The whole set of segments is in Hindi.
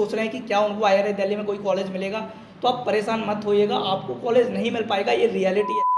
सोच रहे हैं कि क्या उनको IRI दिल्ली में कोई कॉलेज मिलेगा, तो आप परेशान मत होइएगा, आपको कॉलेज नहीं मिल पाएगा, ये रियलिटी है।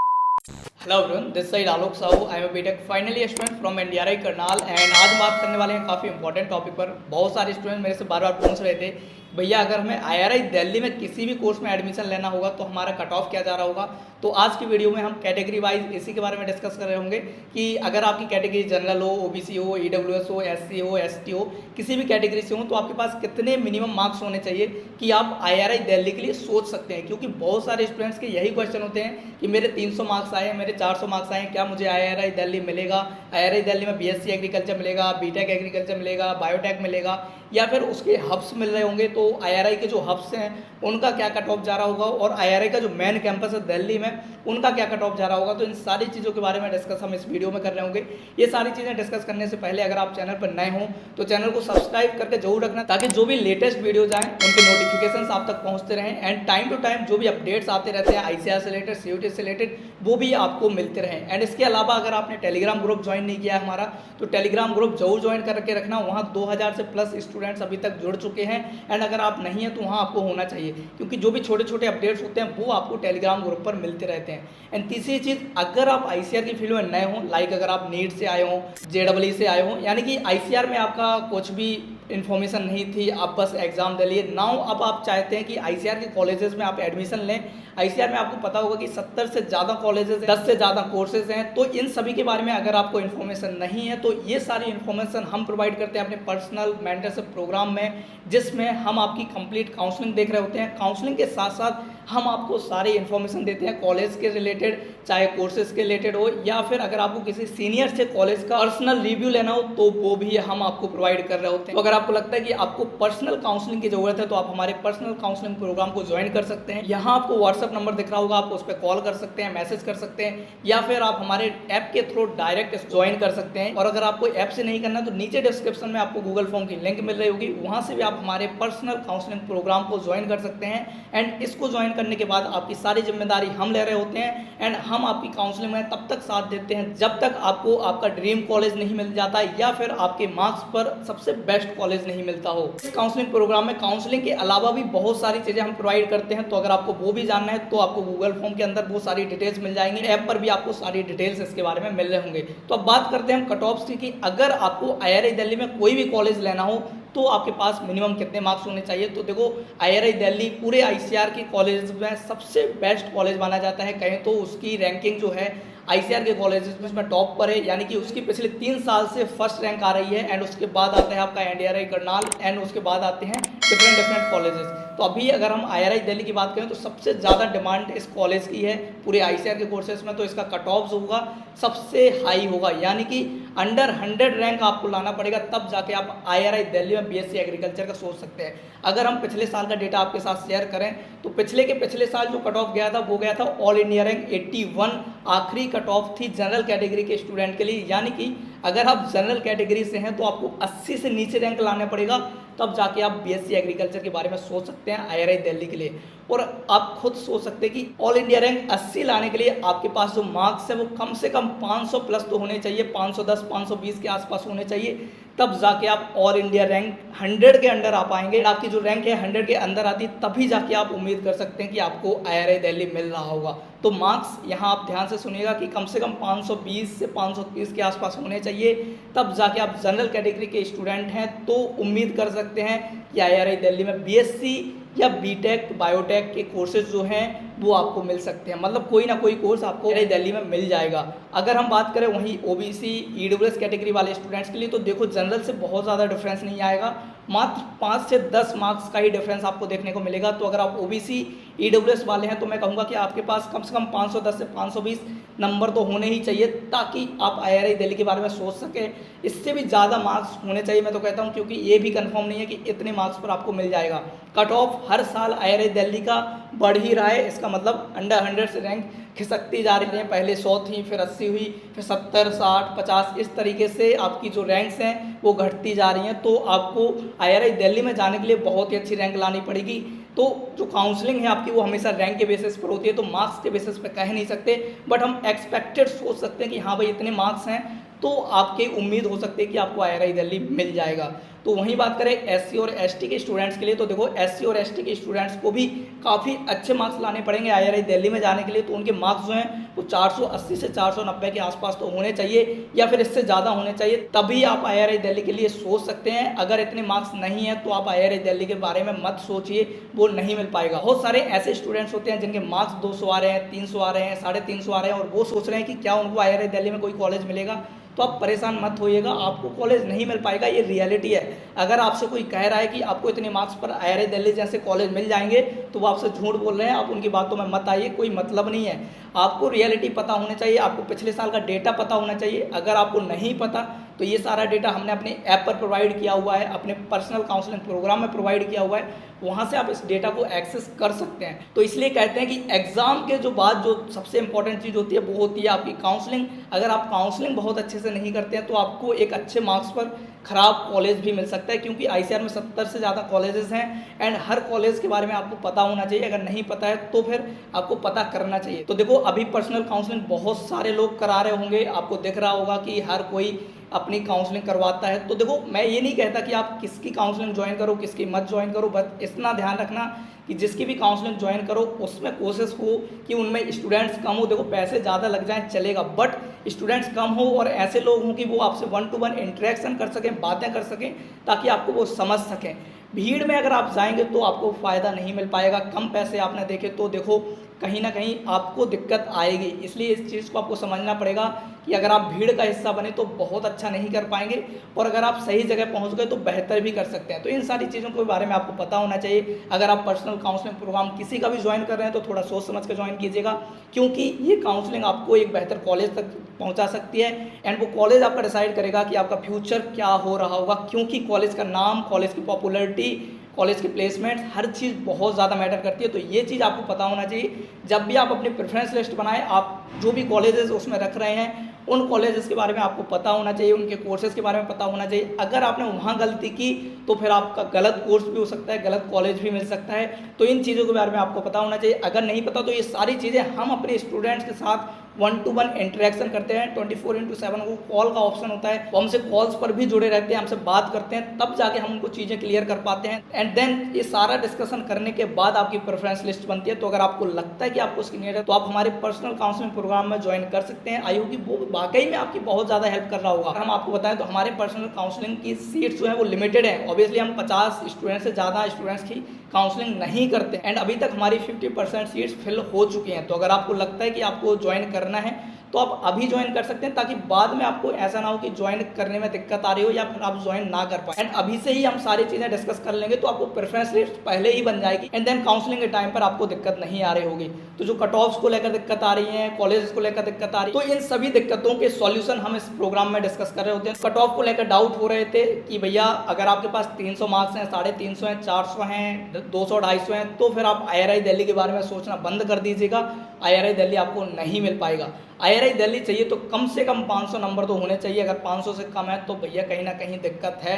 Hello everyone, this side Alok Sahu, I am a BTech finally student from NDRI Karnal. And आज हम बात करने वाले हैं काफ़ी इंपॉर्टेंट टॉपिक पर। बहुत सारे स्टूडेंट मेरे से बार बार पूछ रहे थे, भैया अगर हमें IRI दिल्ली में किसी भी कोर्स में एडमिशन लेना होगा तो हमारा कट ऑफ क्या जा रहा होगा। तो आज की वीडियो में हम कैटेगरी वाइज इसी के बारे में डिस्कस कर रहे होंगे कि अगर आपकी कैटेगरी जनरल हो, OBC हो, EWS हो, SC हो, ST हो, किसी भी कैटेगरी से हो, तो आपके पास कितने मिनिमम मार्क्स होने चाहिए कि आप IRI दिल्ली के लिए सोच सकते हैं। क्योंकि बहुत सारे स्टूडेंट्स के यही क्वेश्चन होते हैं कि मेरे 300 मार्क्स आए, मेरे 400 मार्क्स आए, क्या मुझे IRI दिल्ली मिलेगा? IRI दिल्ली में BSc एग्रीकल्चर मिलेगा, बीटेक एग्रीकल्चर मिलेगा, बायोटेक मिलेगा, या फिर उसके हब्स मिल रहे होंगे। तो IRI के जो हब्स हैं उनका क्या कट ऑफ जा रहा होगा, और IRI का जो मेन कैंपस है दिल्ली में उनका क्या कट ऑफ जा रहा होगा। तो इन सारी चीज़ों के बारे में डिस्कस हम इस वीडियो में कर रहे होंगे। ये सारी चीज़ें डिस्कस करने से पहले अगर आप चैनल पर नए हों तो चैनल को सब्सक्राइब करके जरूर रखना, ताकि जो भी लेटेस्ट वीडियोज आएँ उनके नोटिफिकेशन आप तक पहुँचते रहें। एंड टाइम टू टाइम जो भी अपडेट्स आते रहते हैं ICAR से रिलेटेड, CUET से रिलेटेड, वो भी आपको मिलते रहें। एंड इसके अलावा अगर आपने टेलीग्राम ग्रुप ज्वाइन नहीं किया है हमारा, तो टेलीग्राम ग्रुप जरूर ज्वाइन करके रखना। वहाँ 2000 से प्लस स्टूडेंट्स अभी तक जुड़ चुके हैं। एंड अगर आप नहीं हैं तो वहाँ आपको होना चाहिए, क्योंकि जो भी छोटे छोटे अपडेट्स होते हैं वो आपको टेलीग्राम ग्रुप पर मिलते रहते हैं। एंड तीसरी चीज़, अगर आप ICAR की फील्ड में नए हों, लाइक अगर आप नीट से आए हों, JEE से आए हों, यानी कि ICAR में आपका कुछ भी इन्फॉर्मेशन नहीं थी, आप बस एग्जाम दे लिए, नाउ अब आप चाहते हैं कि ICAR के कॉलेजेस में आप एडमिशन लें। ICAR में आपको पता होगा कि 70 से ज़्यादा कॉलेजेस, 10 से ज़्यादा कोर्सेज हैं। तो इन सभी के बारे में अगर आपको इन्फॉर्मेशन नहीं है तो ये सारी इन्फॉर्मेशन हम प्रोवाइड करते हैं अपने पर्सनल मेंटरशिप प्रोग्राम में, जिसमें हम आपकी कंप्लीट काउंसलिंग देख रहे होते हैं। काउंसलिंग के साथ साथ हम आपको सारी इन्फॉर्मेशन देते हैं कॉलेज के रिलेटेड, चाहे कोर्सेज के रिलेटेड हो, या फिर अगर आपको किसी सीनियर से कॉलेज का पर्सनल रिव्यू लेना हो तो वो भी हम आपको प्रोवाइड कर रहे होते हैं। तो अगर आपको लगता है कि आपको पर्सनल काउंसलिंग की जरूरत है तो आप हमारे पर्सनल काउंसलिंग प्रोग्राम को ज्वाइन कर सकते हैं। यहाँ आपको व्हाट्सअप नंबर दिख रहा होगा, आप उस पर कॉल कर सकते हैं, मैसेज कर सकते हैं, या फिर आप हमारे ऐप के थ्रू डायरेक्ट ज्वाइन कर सकते हैं। और अगर आपको ऐप से नहीं करना तो नीचे डिस्क्रिप्शन में आपको गूगल फॉर्म की लिंक मिल रही होगी, वहाँ से भी आप हमारे पर्सनल काउंसलिंग प्रोग्राम को ज्वाइन कर सकते हैं। एंड इसको ज्वाइन करने के बाद आपकी सारी जिम्मेदारी हम ले रहे होते हैं। एंड हम आपकी काउंसलिंग में तब तक साथ देते हैं जब तक आपको आपका ड्रीम कॉलेज नहीं मिल जाता, या फिर आपके मार्क्स पर सबसे बेस्ट कॉलेज नहीं मिलता हो। इस काउंसलिंग प्रोग्राम में काउंसलिंग के अलावा भी बहुत सारी चीज़ें हम प्रोवाइड करते हैं। तो अगर आपको वो भी जानना है तो आपको गूगल फॉर्म के अंदर वो सारी डिटेल्स मिल जाएंगी, ऐप पर भी आपको सारी डिटेल्स इसके बारे में मिल रहे होंगे। तो अब बात करते हैं हम कट ऑफ्स की, कि अगर आपको IRI दिल्ली में कोई भी कॉलेज लेना हो तो आपके पास मिनिमम कितने मार्क्स होने चाहिए। तो देखो, IRI दिल्ली पूरे ICAR के कॉलेज में सबसे बेस्ट कॉलेज माना जाता है। कहें तो उसकी रैंकिंग जो है ICAR के कॉलेज में टॉप पर है, यानी कि उसकी पिछले 3 साल से फर्स्ट रैंक आ रही है। एंड उसके बाद आता है आपका NDRI करनाल, एंड उसके बाद आते हैं डिफरेंट कॉलेजेस। तो अभी अगर हम IRI दिल्ली की बात करें तो सबसे ज़्यादा डिमांड इस कॉलेज की है पूरे ICAR के कोर्सेज में। तो इसका कट ऑफ होगा सबसे हाई होगा, यानी कि अंडर 100 रैंक आपको लाना पड़ेगा, तब जाके आप IRI दिल्ली में BSc एग्रीकल्चर का सोच सकते हैं। अगर हम पिछले साल का डेटा आपके साथ शेयर करें तो पिछले साल जो कट ऑफ गया था वो गया था ऑल इंडिया रैंक 81। आखिरी कट ऑफ थी जनरल कैटेगरी के स्टूडेंट के लिए, यानी कि अगर आप जनरल कैटेगरी से हैं तो आपको 80 से नीचे रैंक लाना पड़ेगा, तब जाके आप BSc एग्रीकल्चर के बारे में सोच सकते हैं IRI दिल्ली के लिए। और आप खुद सोच सकते हैं कि ऑल इंडिया रैंक 80 लाने के लिए आपके पास जो मार्क्स है वो कम से कम 500 प्लस तो होने चाहिए, 510 520 के आसपास होने चाहिए, तब जाके आप ऑल इंडिया रैंक 100 के अंडर आ पाएंगे। आपकी जो रैंक है 100 के अंदर आती तभी जाके आप उम्मीद कर सकते हैं कि आपको IRI दिल्ली मिल रहा होगा। तो मार्क्स यहाँ आप ध्यान से सुनिएगा कि कम से कम 520 से 530 के आसपास होने चाहिए, तब जाके आप जनरल कैटेगरी के स्टूडेंट हैं तो उम्मीद कर सकते हैं कि IRI दिल्ली में BSc या बीटेक बायोटेक के कोर्सेज जो हैं वो आपको मिल सकते हैं। मतलब कोई ना कोई कोर्स आपको IRI दिल्ली में मिल जाएगा। अगर हम बात करें वहीं OBC EWS कैटेगरी वाले स्टूडेंट्स के लिए, तो देखो जनरल से बहुत ज़्यादा डिफरेंस नहीं आएगा, मात्र 5 से 10 मार्क्स का ही डिफरेंस आपको देखने को मिलेगा। तो अगर आप OBC EWS वाले हैं तो मैं कहूँगा कि आपके पास कम से कम 510 से 520 नंबर तो होने ही चाहिए, ताकि आप IRI दिल्ली के बारे में सोच सकें। इससे भी ज़्यादा मार्क्स होने चाहिए मैं तो कहता हूँ, क्योंकि ये भी कंफर्म नहीं है कि इतने मार्क्स पर आपको मिल जाएगा। कट ऑफ हर साल IRI दिल्ली का बढ़ ही रहा है, इसका मतलब अंडर 100 से रैंक खिसकती जा रही है। पहले 100 थी, फिर 80 हुई, फिर 70 60 50, इस तरीके से आपकी जो रैंक्स हैं वो घटती जा रही हैं। तो आपको IRI दिल्ली में जाने के लिए बहुत ही अच्छी रैंक लानी पड़ेगी। तो जो काउंसलिंग है आपकी वो हमेशा रैंक के बेसिस पर होती है, तो मार्क्स के बेसिस पर कह नहीं सकते, बट हम एक्सपेक्टेड सोच सकते हैं कि हाँ भाई इतने मार्क्स हैं तो आपकी उम्मीद हो सकती है कि आपको IRI दिल्ली मिल जाएगा। तो वहीं बात करें एससी और एसटी के स्टूडेंट्स के लिए, तो देखो एससी और एसटी के स्टूडेंट्स को भी काफ़ी अच्छे मार्क्स लाने पड़ेंगे IRI दिल्ली में जाने के लिए। तो उनके मार्क्स जो हैं वो 480 से 490 के आसपास तो होने चाहिए या फिर इससे ज़्यादा होने चाहिए, तभी आप IRI दिल्ली के लिए सोच सकते हैं। अगर इतने मार्क्स नहीं है तो आप IRI दिल्ली के बारे में मत सोचिए, वो नहीं मिल पाएगा। बहुत सारे ऐसे स्टूडेंट्स होते हैं जिनके मार्क्स 200 आ रहे हैं, 300 आ रहे हैं, 350 आ रहे हैं और वो सोच रहे हैं कि क्या उनको IRI दिल्ली में कोई कॉलेज मिलेगा। तो आप परेशान मत होइएगा, आपको कॉलेज नहीं मिल पाएगा, ये रियलिटी है। अगर आपसे कोई कह रहा है कि आपको इतने मार्क्स पर IRI दिल्ली जैसे कॉलेज मिल जाएंगे तो वो आपसे झूठ बोल रहे हैं, आप उनकी बातों में मत आइए, कोई मतलब नहीं है। आपको रियलिटी पता होनी चाहिए, आपको पिछले साल का डेटा पता होना चाहिए। अगर आपको नहीं पता तो ये सारा डेटा हमने अपने ऐप पर प्रोवाइड किया हुआ है, अपने पर्सनल काउंसलिंग प्रोग्राम में प्रोवाइड किया हुआ है, वहाँ से आप इस डेटा को एक्सेस कर सकते हैं। तो इसलिए कहते हैं कि एग्जाम के जो बाद जो सबसे इंपॉर्टेंट चीज़ होती है वो होती है आपकी काउंसलिंग। अगर आप काउंसलिंग बहुत अच्छे से नहीं करते हैं तो आपको एक अच्छे मार्क्स पर खराब कॉलेज भी मिल सकता है, क्योंकि ICAR में 70 से ज़्यादा कॉलेजेस हैं एंड हर कॉलेज के बारे में आपको पता होना चाहिए। अगर नहीं पता है तो फिर आपको पता करना चाहिए। तो देखो अभी पर्सनल काउंसलिंग बहुत सारे लोग करा रहे होंगे, आपको दिख रहा होगा कि हर कोई अपनी काउंसलिंग करवाता है। तो देखो मैं ये नहीं कहता कि आप किसकी काउंसलिंग ज्वाइन करो किसकी मत ज्वाइन करो, बस इतना ध्यान रखना कि जिसकी भी काउंसलिंग ज्वाइन करो उसमें कोशिश हो कि उनमें स्टूडेंट्स कम हो। देखो पैसे ज़्यादा लग जाएं चलेगा, बट स्टूडेंट्स कम हो और ऐसे लोग हों कि वो आपसे 1-to-1 इंटरेक्शन कर सकें, बातें कर सकें, ताकि आपको वो समझ सकें। भीड़ में अगर आप जाएंगे तो आपको फ़ायदा नहीं मिल पाएगा। कम पैसे आपने देखे तो देखो कहीं ना कहीं आपको दिक्कत आएगी। इसलिए इस चीज़ को आपको समझना पड़ेगा कि अगर आप भीड़ का हिस्सा बने तो बहुत अच्छा नहीं कर पाएंगे, और अगर आप सही जगह पहुंच गए तो बेहतर भी कर सकते हैं। तो इन सारी चीज़ों के बारे में आपको पता होना चाहिए। अगर आप पर्सनल काउंसलिंग प्रोग्राम किसी का भी ज्वाइन कर रहे हैं तो थोड़ा सोच समझ कर ज्वाइन कीजिएगा, क्योंकि ये काउंसलिंग आपको एक बेहतर कॉलेज तक पहुंचा सकती है एंड वो कॉलेज आपका डिसाइड करेगा कि आपका फ्यूचर क्या हो रहा होगा, क्योंकि कॉलेज का नाम, कॉलेज की पॉपुलैरिटी, कॉलेज के प्लेसमेंट्स, हर चीज़ बहुत ज़्यादा मैटर करती है। तो ये चीज़ आपको पता होना चाहिए। जब भी आप अपनी प्रेफरेंस लिस्ट बनाएं, आप जो भी कॉलेजेस उसमें रख रहे हैं उन कॉलेजेस के बारे में आपको पता होना चाहिए, उनके कोर्सेज़ के बारे में पता होना चाहिए। अगर आपने वहाँ गलती की तो फिर आपका गलत कोर्स भी हो सकता है, गलत कॉलेज भी मिल सकता है। तो इन चीज़ों के बारे में आपको पता होना चाहिए। अगर नहीं पता तो ये सारी चीज़ें हम अपने स्टूडेंट्स के साथ 1-to-1 इंटरेक्शन करते हैं। 24/7 वो कॉल का ऑप्शन होता है, वो हमसे कॉल्स पर भी जुड़े रहते हैं, हमसे बात करते हैं, तब जाके हम उनको चीज़ें क्लियर कर पाते हैं। एंड देन ये सारा डिस्कशन करने के बाद आपकी प्रेफरेंस लिस्ट बनती है। तो अगर आपको लगता है कि आपको उसकी नीड है तो आप हमारे पर्सनल काउंसलिंग प्रोग्राम में ज्वाइन कर सकते हैं। आई होप कि वो वाकई में आपकी बहुत ज़्यादा हेल्प कर रहा होगा। हम आपको बताएं तो हमारे पर्सनल काउंसलिंग की सीट्स जो है वो लिमिटेड है। ऑब्वियसली हम 50 स्टूडेंट्स से ज़्यादा स्टूडेंट्स की काउंसलिंग नहीं करते एंड अभी तक हमारी 50% सीट्स फिल हो चुकी हैं। तो अगर आपको लगता है कि आपको ज्वाइन करना है तो आप अभी ज्वाइन कर सकते हैं, ताकि बाद में आपको ऐसा ना हो कि ज्वाइन करने में दिक्कत आ रही हो या फिर आप ज्वाइन ना कर पाए। एंड अभी से ही हम सारी चीज़ें डिस्कस कर लेंगे तो आपको प्रेफरेंस लिस्ट पहले ही बन जाएगी एंड देन काउंसलिंग के टाइम पर आपको दिक्कत नहीं आ रही होगी। तो जो कट ऑफ्स को लेकर दिक्कत आ रही है, कॉलेज को लेकर दिक्कत आ रही है, तो इन सभी दिक्कतों के सॉल्यूशन हम इस प्रोग्राम में डिस्कस कर रहे होते हैं। कट ऑफ को लेकर डाउट हो रहे थे कि भैया अगर आपके पास 300 मार्क्स हैं, 350 हैं, 400 हैं, 200, 250 हैं, तो फिर आप IRI दिल्ली के बारे में सोचना बंद कर दीजिएगा। IRI दिल्ली आपको नहीं मिल पाएगा। IRI दिल्ली चाहिए तो कम से कम 500 नंबर तो होने चाहिए। अगर 500 से कम है तो भैया कहीं ना कहीं दिक्कत है,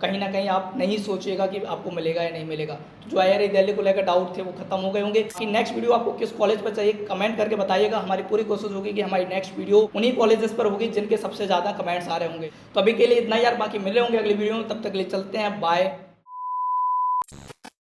कहीं ना कहीं आप नहीं सोचिएगा कि आपको मिलेगा या नहीं मिलेगा। तो जो IRI दिल्ली को लेकर डाउट थे वो खत्म हो गए होंगे। कि नेक्स्ट वीडियो आपको किस कॉलेज पर चाहिए कमेंट करके बताइएगा। हमारी पूरी कोशिश होगी कि हमारी नेक्स्ट वीडियो उन्हीं कॉलेजेस पर होगी जिनके सबसे ज़्यादा कमेंट्स आ रहे होंगे। तो अभी के लिए इतना यार, बाकी मिले होंगे अगली वीडियो में, तब तक के लिए चलते हैं, बाय।